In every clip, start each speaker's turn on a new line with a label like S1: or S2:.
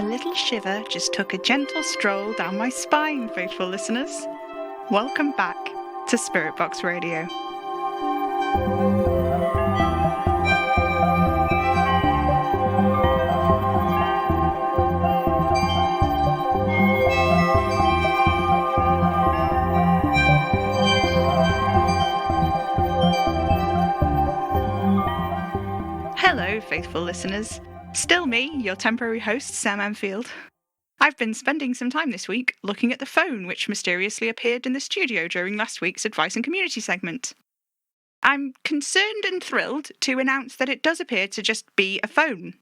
S1: little shiver just took a gentle stroll down my spine, faithful listeners. Welcome back to Spirit Box Radio. Hello, faithful listeners. Still me, your temporary host, Sam Enfield. I've been spending some time this week looking at the phone which mysteriously appeared in the studio during last week's Advice and Community segment. I'm concerned and thrilled to announce that it does appear to just be a phone.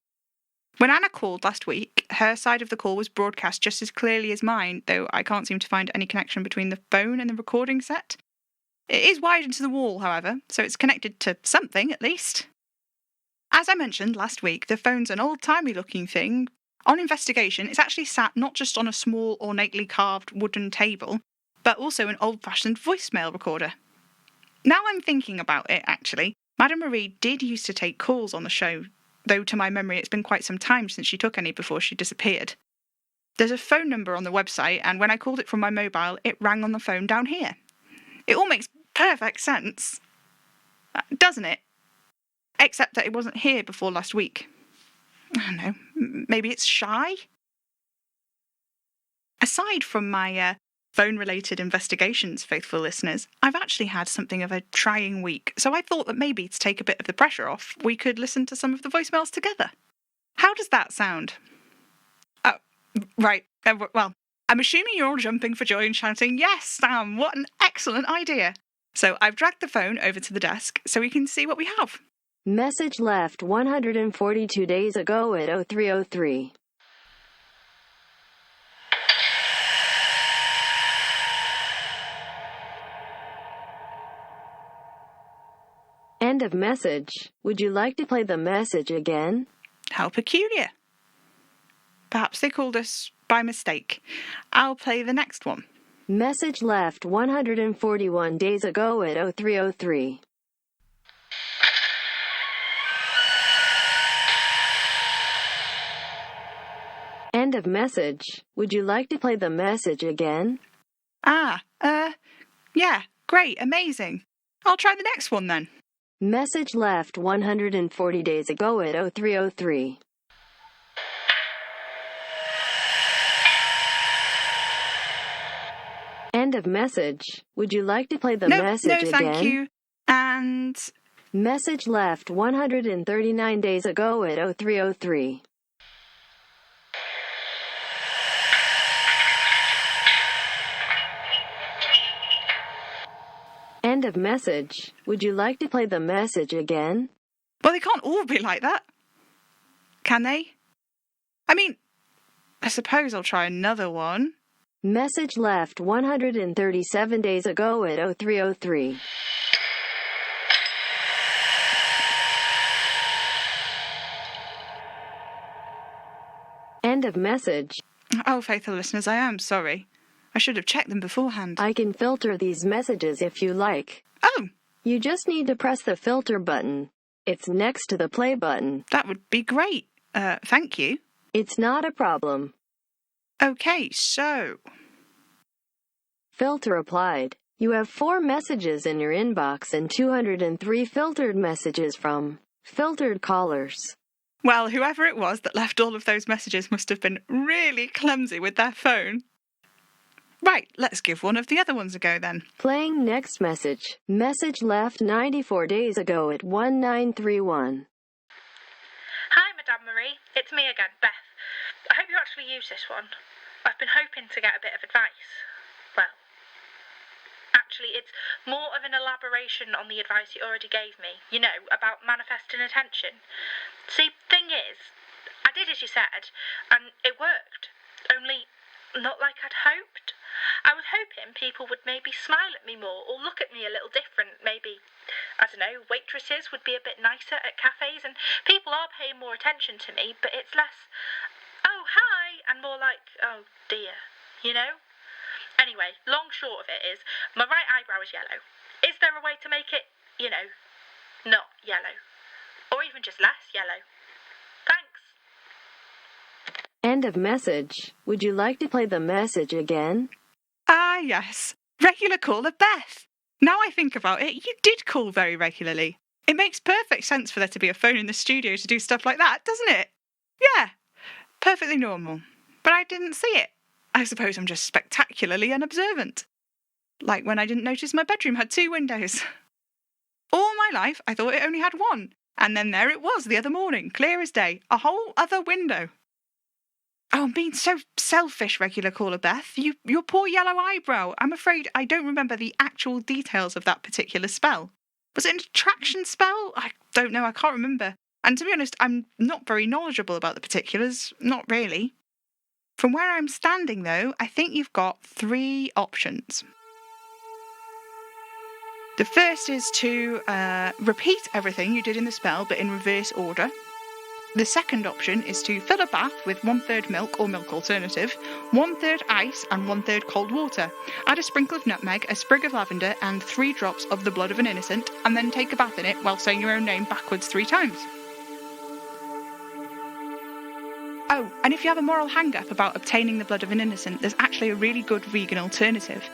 S1: When Anna called last week, her side of the call was broadcast just as clearly as mine, though I can't seem to find any connection between the phone and the recording set. It is wired into the wall, however, so it's connected to something at least. As I mentioned last week, the phone's an old-timey looking thing. On investigation, it's actually sat not just on a small, ornately carved wooden table, but also an old-fashioned voicemail recorder. Now I'm thinking about it, actually, Madame Marie did used to take calls on the show, though to my memory it's been quite some time since she took any before she disappeared. There's a phone number on the website, and when I called it from my mobile, it rang on the phone down here. It all makes perfect sense, doesn't it? Except that it wasn't here before last week. I don't know, maybe it's shy? Aside from my phone-related investigations, faithful listeners, I've actually had something of a trying week, so I thought that maybe to take a bit of the pressure off, we could listen to some of the voicemails together. How does that sound? Oh, right. Well, I'm assuming you're all jumping for joy and shouting, "Yes, Sam, what an excellent idea!" So I've dragged the phone over to the desk so we can see what we have.
S2: Message left 142 days ago at 0303. End of message. Would you like to play the message again?
S1: How peculiar. Perhaps they called us by mistake. I'll play the next one.
S2: Message left 141 days ago at 0303. End of message. Would you like to play the message again?
S1: Yeah, great, amazing. I'll try the next one then.
S2: Message left 140 days ago at 0303. End of message. Would you like to play the message again?
S1: No, thank you. And...
S2: Message left 139 days ago at 0303. End of message. Would you like to play the message again?
S1: Well, they can't all be like that. Can they? I mean, I suppose I'll try another one.
S2: Message left 137 days ago at 0303. End of message.
S1: Oh, faithful listeners, I am sorry. I should have checked them beforehand.
S2: I can filter these messages if you like.
S1: Oh!
S2: You just need to press the filter button. It's next to the play button.
S1: That would be great. Thank you.
S2: It's not a problem.
S1: Okay, so...
S2: Filter applied. You have 4 messages in your inbox and 203 filtered messages from filtered callers.
S1: Well, whoever it was that left all of those messages must have been really clumsy with their phone. Right, let's give one of the other ones a go then.
S2: Playing next message. Message left 94 days ago at 1931.
S3: Hi, Madame Marie. It's me again, Beth. I hope you actually use this one. I've been hoping to get a bit of advice. Well, actually, it's more of an elaboration on the advice you already gave me. You know, about manifesting attention. See, thing is, I did as you said, and it worked. Only... not like I'd hoped. I was hoping people would maybe smile at me more or look at me a little different. Maybe, I don't know, waitresses would be a bit nicer at cafes, and people are paying more attention to me, but it's less, "Oh, hi," and more like, "Oh, dear," you know? Anyway, long short of it is, my right eyebrow is yellow. Is there a way to make it, you know, not yellow? Or even just less yellow? Thanks.
S2: End of message. Would you like to play the message again?
S1: Ah, yes. Regular Caller Beth. Now I think about it, you did call very regularly. It makes perfect sense for there to be a phone in the studio to do stuff like that, doesn't it? Yeah, perfectly normal. But I didn't see it. I suppose I'm just spectacularly unobservant. Like when I didn't notice my bedroom had 2 windows. All my life, I thought it only had 1. And then there it was the other morning, clear as day, a whole other window. Oh, I'm being so selfish, Regular Caller Beth. Your poor yellow eyebrow. I'm afraid I don't remember the actual details of that particular spell. Was it an attraction spell? I don't know, I can't remember. And to be honest, I'm not very knowledgeable about the particulars. Not really. From where I'm standing, though, I think you've got 3 options. The first is to repeat everything you did in the spell, but in reverse order. The second option is to fill a bath with 1/3 milk or milk alternative, 1/3 ice and 1/3 cold water. Add a sprinkle of nutmeg, a sprig of lavender and 3 drops of the blood of an innocent, and then take a bath in it while saying your own name backwards 3 times. Oh, and if you have a moral hang-up about obtaining the blood of an innocent, there's actually a really good vegan alternative.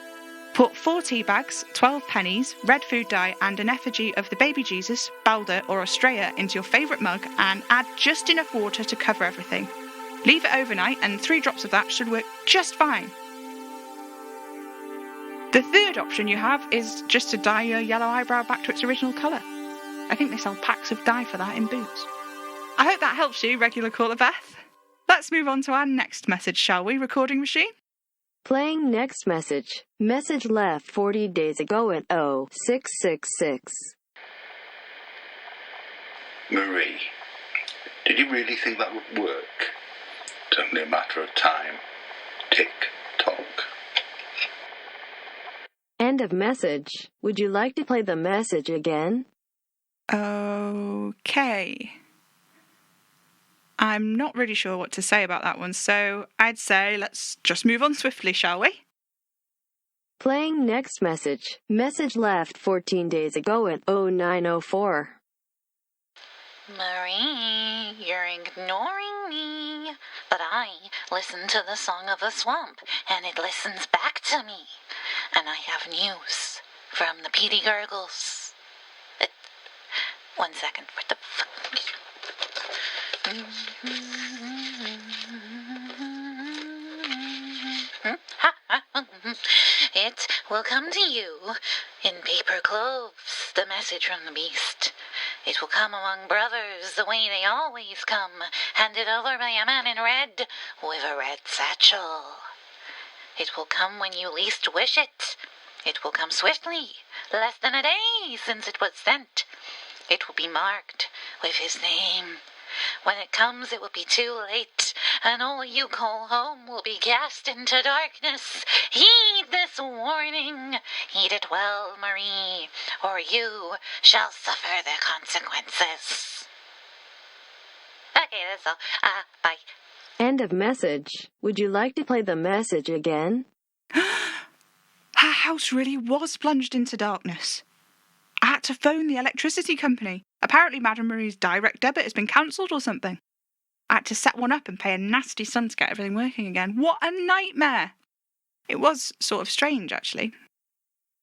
S1: Put 4 tea bags, 12 pennies, red food dye and an effigy of the baby Jesus, Balder or Australia into your favourite mug and add just enough water to cover everything. Leave it overnight and 3 drops of that should work just fine. The third option you have is just to dye your yellow eyebrow back to its original colour. I think they sell packs of dye for that in Boots. I hope that helps you, Regular Caller Beth. Let's move on to our next message, shall we, recording machine?
S2: Playing next message. Message left 40 days ago at 0666.
S4: Marie, did you really think that would work? It's only a matter of time. Tick tock.
S2: End of message. Would you like to play the message again?
S1: Okay. I'm not really sure what to say about that one, so I'd say let's just move on swiftly, shall we?
S2: Playing next message. Message left 14 days ago at 0904.
S5: Marie, you're ignoring me. But I listen to the Song of the Swamp, and it listens back to me. And I have news from the Petey Gurgles. 1 second. What the fuck? It will come to you in paper cloves, the message from the beast. It will come among brothers the way they always come, handed over by a man in red with a red satchel. It will come when you least wish it. It will come swiftly, less than a day since it was sent. It will be marked with his name. When it comes, it will be too late, and all you call home will be cast into darkness. Heed this warning. Heed it well, Marie, or you shall suffer the consequences. Okay, that's all. Bye.
S2: End of message. Would you like to play the message again?
S1: Her house really was plunged into darkness. I had to phone the electricity company. Apparently Madame Marie's direct debit has been cancelled or something. I had to set one up and pay a nasty sum to get everything working again. What a nightmare! It was sort of strange, actually.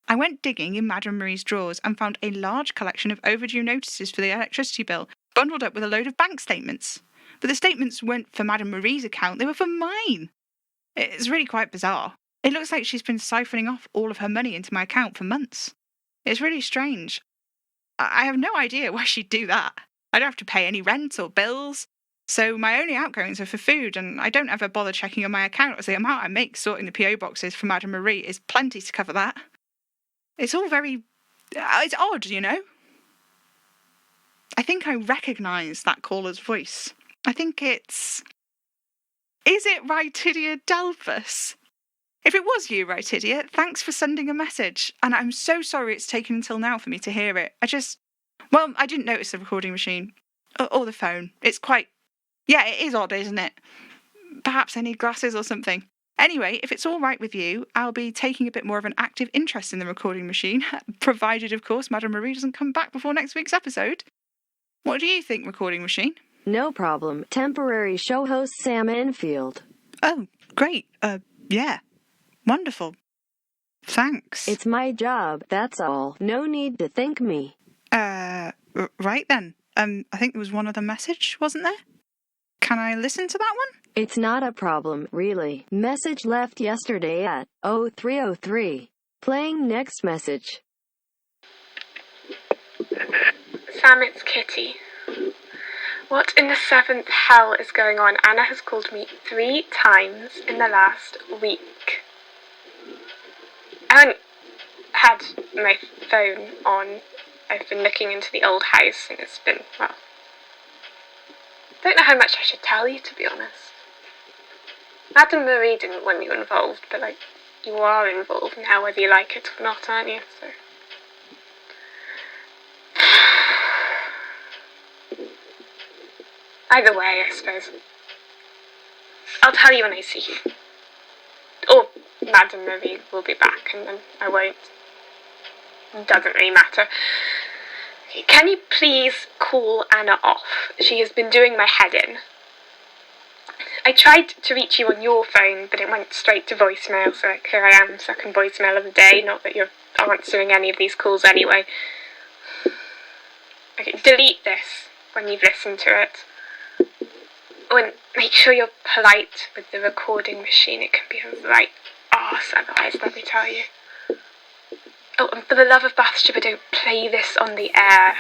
S1: I went digging in Madame Marie's drawers and found a large collection of overdue notices for the electricity bill, bundled up with a load of bank statements. But the statements weren't for Madame Marie's account, they were for mine. It's really quite bizarre. It looks like she's been siphoning off all of her money into my account for months. It's really strange. I have no idea why she'd do that. I don't have to pay any rent or bills, so my only outgoings are for food, and I don't ever bother checking on my account as the amount I make sorting the PO boxes for Madame Marie is plenty to cover that. It's all very... it's odd, you know? I think I recognise that caller's voice. I think it's... Is it Rhytidia Delphus? If it was you, Rhytidia, thanks for sending a message, and I'm so sorry it's taken until now for me to hear it. I didn't notice the recording machine. Or the phone. It's quite... Yeah, it is odd, isn't it? Perhaps I need glasses or something. Anyway, if it's all right with you, I'll be taking a bit more of an active interest in the recording machine, provided, of course, Madame Marie doesn't come back before next week's episode. What do you think, recording machine?
S2: No problem. Temporary show host Sam Enfield.
S1: Oh, great. Yeah. Wonderful. Thanks.
S2: It's my job, that's all. No need to thank me.
S1: Right then. I think there was one other message, wasn't there? Can I listen to that one?
S2: It's not a problem, really. Message left yesterday at 0303. Playing next message.
S6: Sam, it's Kitty. What in the seventh hell is going on? Anna has called me 3 times in the last week. I haven't had my phone on. I've been looking into the old house and it's been, well, I don't know how much I should tell you, to be honest. Madame Marie didn't want you involved, but, you are involved now, whether you like it or not, aren't you? So. Either way, I suppose. I'll tell you when I see you. Or Madame Marie will be back, and then I won't. It doesn't really matter. Can you please call Anna off? She has been doing my head in. I tried to reach you on your phone, but it went straight to voicemail, so here I am, second voicemail of the day. Not that you're answering any of these calls anyway. Okay, delete this when you've listened to it. Oh, and make sure you're polite with the recording machine. It can be a right arse otherwise, let me tell you. Oh, and for the love of Bathsheba, don't play this on the air.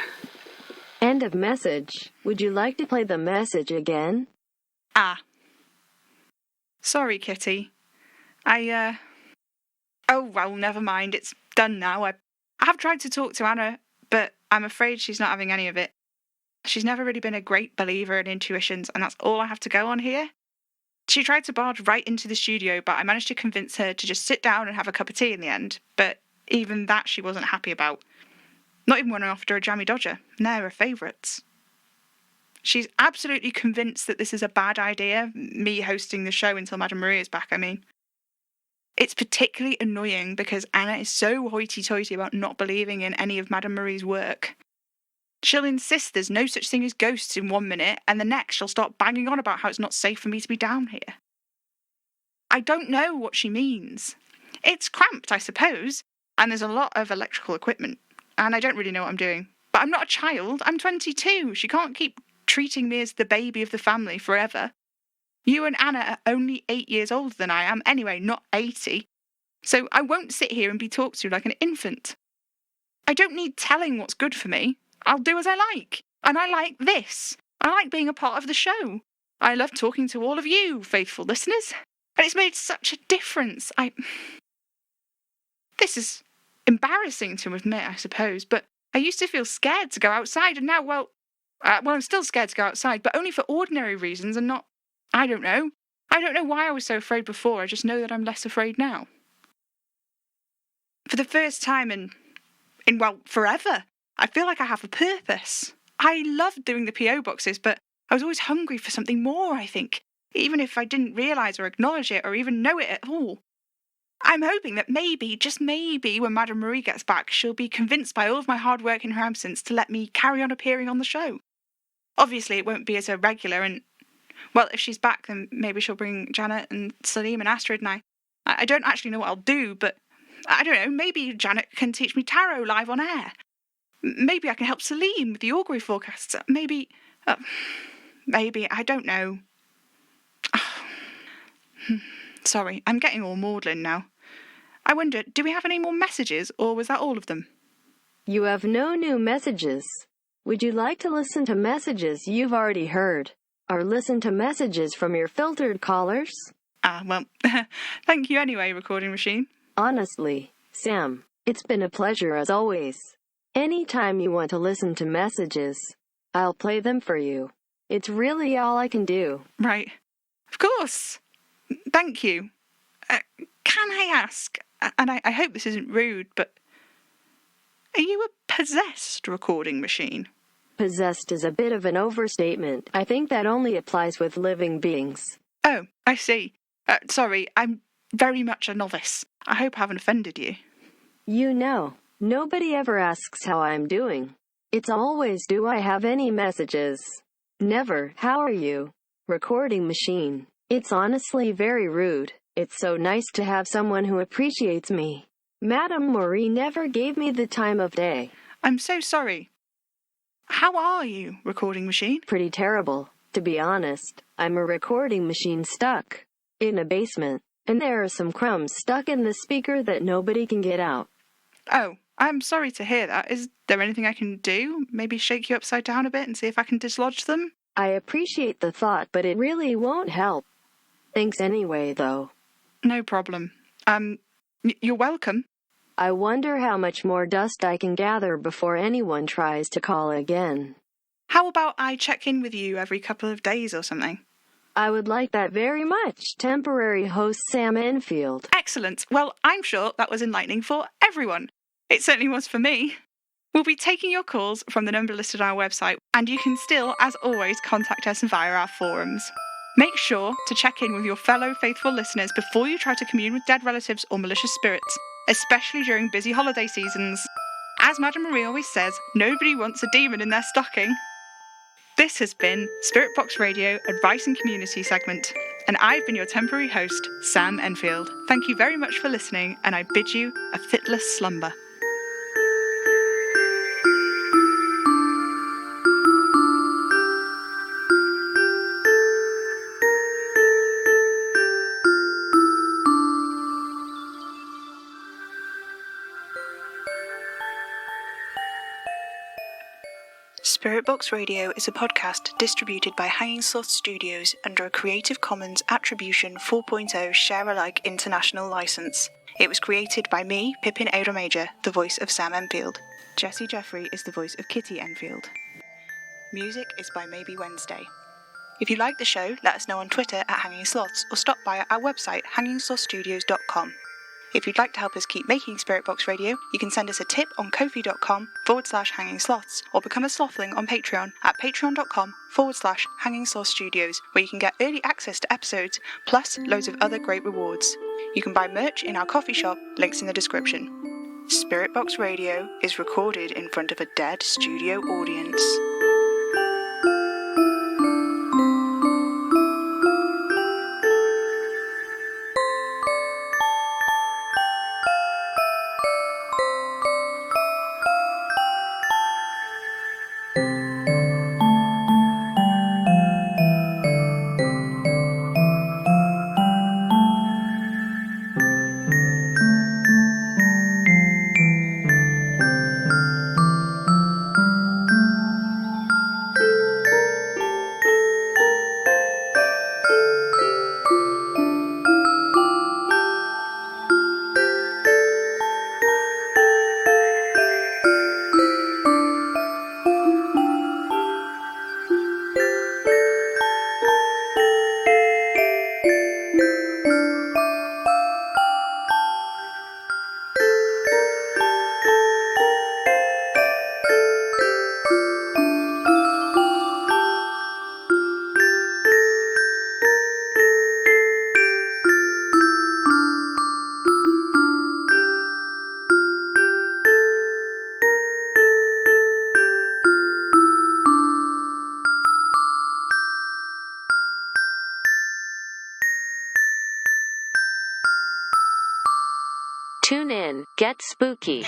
S2: End of message. Would you like to play the message again?
S1: Sorry, Kitty. Oh, well, never mind. It's done now. I have tried to talk to Anna, but I'm afraid she's not having any of it. She's never really been a great believer in intuitions, and that's all I have to go on here. She tried to barge right into the studio, but I managed to convince her to just sit down and have a cup of tea in the end. But even that she wasn't happy about. Not even when I offered her a jammy dodger. And they're her favourites. She's absolutely convinced that this is a bad idea, me hosting the show until Madame Marie is back, I mean. It's particularly annoying because Anna is so hoity-toity about not believing in any of Madame Marie's work. She'll insist there's no such thing as ghosts in 1 minute, and the next she'll start banging on about how it's not safe for me to be down here. I don't know what she means. It's cramped, I suppose, and there's a lot of electrical equipment, and I don't really know what I'm doing. But I'm not a child, I'm 22. She can't keep treating me as the baby of the family forever. You and Anna are only 8 years older than I am anyway, not 80. So I won't sit here and be talked to like an infant. I don't need telling what's good for me. I'll do as I like. And I like this. I like being a part of the show. I love talking to all of you, faithful listeners. And it's made such a difference. This is embarrassing to admit, I suppose, but I used to feel scared to go outside, and now, well, I'm still scared to go outside, but only for ordinary reasons and not, I don't know. I don't know why I was so afraid before, I just know that I'm less afraid now. For the first time in forever, I feel like I have a purpose. I loved doing the PO boxes, but I was always hungry for something more, I think, even if I didn't realise or acknowledge it or even know it at all. I'm hoping that maybe, just maybe, when Madame Marie gets back, she'll be convinced by all of my hard work in her absence to let me carry on appearing on the show. Obviously, it won't be as a regular, and, well, if she's back, then maybe she'll bring Janet and Salim and Astrid, and I don't actually know what I'll do, but, I don't know, maybe Janet can teach me tarot live on air. Maybe I can help Salim with the augury forecasts. Maybe, I don't know. Sorry, I'm getting all maudlin now. I wonder, do we have any more messages, or was that all of them?
S2: You have no new messages. Would you like to listen to messages you've already heard? Or listen to messages from your filtered callers?
S1: Well, thank you anyway, recording machine.
S2: Honestly, Sam, it's been a pleasure as always. Anytime you want to listen to messages, I'll play them for you. It's really all I can do.
S1: Right. Of course. Thank you. Can I ask, and I hope this isn't rude, but are you a possessed recording machine?
S2: Possessed is a bit of an overstatement. I think that only applies with living beings.
S1: Oh, I see. Sorry, I'm very much a novice. I hope I haven't offended you.
S2: You know, nobody ever asks how I'm doing. It's always, do I have any messages? Never. How are you? Recording machine. It's honestly very rude. It's so nice to have someone who appreciates me. Madame Marie never gave me the time of day.
S1: I'm so sorry. How are you, recording machine?
S2: Pretty terrible, to be honest. I'm a recording machine stuck in a basement, and there are some crumbs stuck in the speaker that nobody can get out.
S1: Oh, I'm sorry to hear that. Is there anything I can do? Maybe shake you upside down a bit and see if I can dislodge them?
S2: I appreciate the thought, but it really won't help. Thanks anyway, though.
S1: No problem. You're welcome.
S2: I wonder how much more dust I can gather before anyone tries to call again.
S1: How about I check in with you every couple of days or something?
S2: I would like that very much. Temporary host Sam Enfield.
S1: Excellent. Well, I'm sure that was enlightening for everyone. It certainly was for me. We'll be taking your calls from the number listed on our website, and you can still, as always, contact us via our forums. Make sure to check in with your fellow faithful listeners before you try to commune with dead relatives or malicious spirits, especially during busy holiday seasons. As Madame Marie always says, nobody wants a demon in their stocking. This has been Spirit Box Radio Advice and Community segment, and I've been your temporary host, Sam Enfield. Thank you very much for listening, and I bid you a fitless slumber. Spirit Box Radio is a podcast distributed by Hanging Sloth Studios under a Creative Commons Attribution 4.0 Share-alike International License. It was created by me, Pippin Eira Major, the voice of Sam Enfield. Jessie Jeffrey is the voice of Kitty Enfield. Music is by Maybe Wednesday. If you like the show, let us know on Twitter at Hanging Sloths or stop by our website hangingslothstudios.com. If you'd like to help us keep making Spirit Box Radio, you can send us a tip on ko-fi.com/hanging sloths or become a slothling on Patreon at patreon.com/hanging sloth studios, where you can get early access to episodes, plus loads of other great rewards. You can buy merch in our coffee shop, links in the description. Spirit Box Radio is recorded in front of a dead studio audience.
S2: Tune in, get spooky.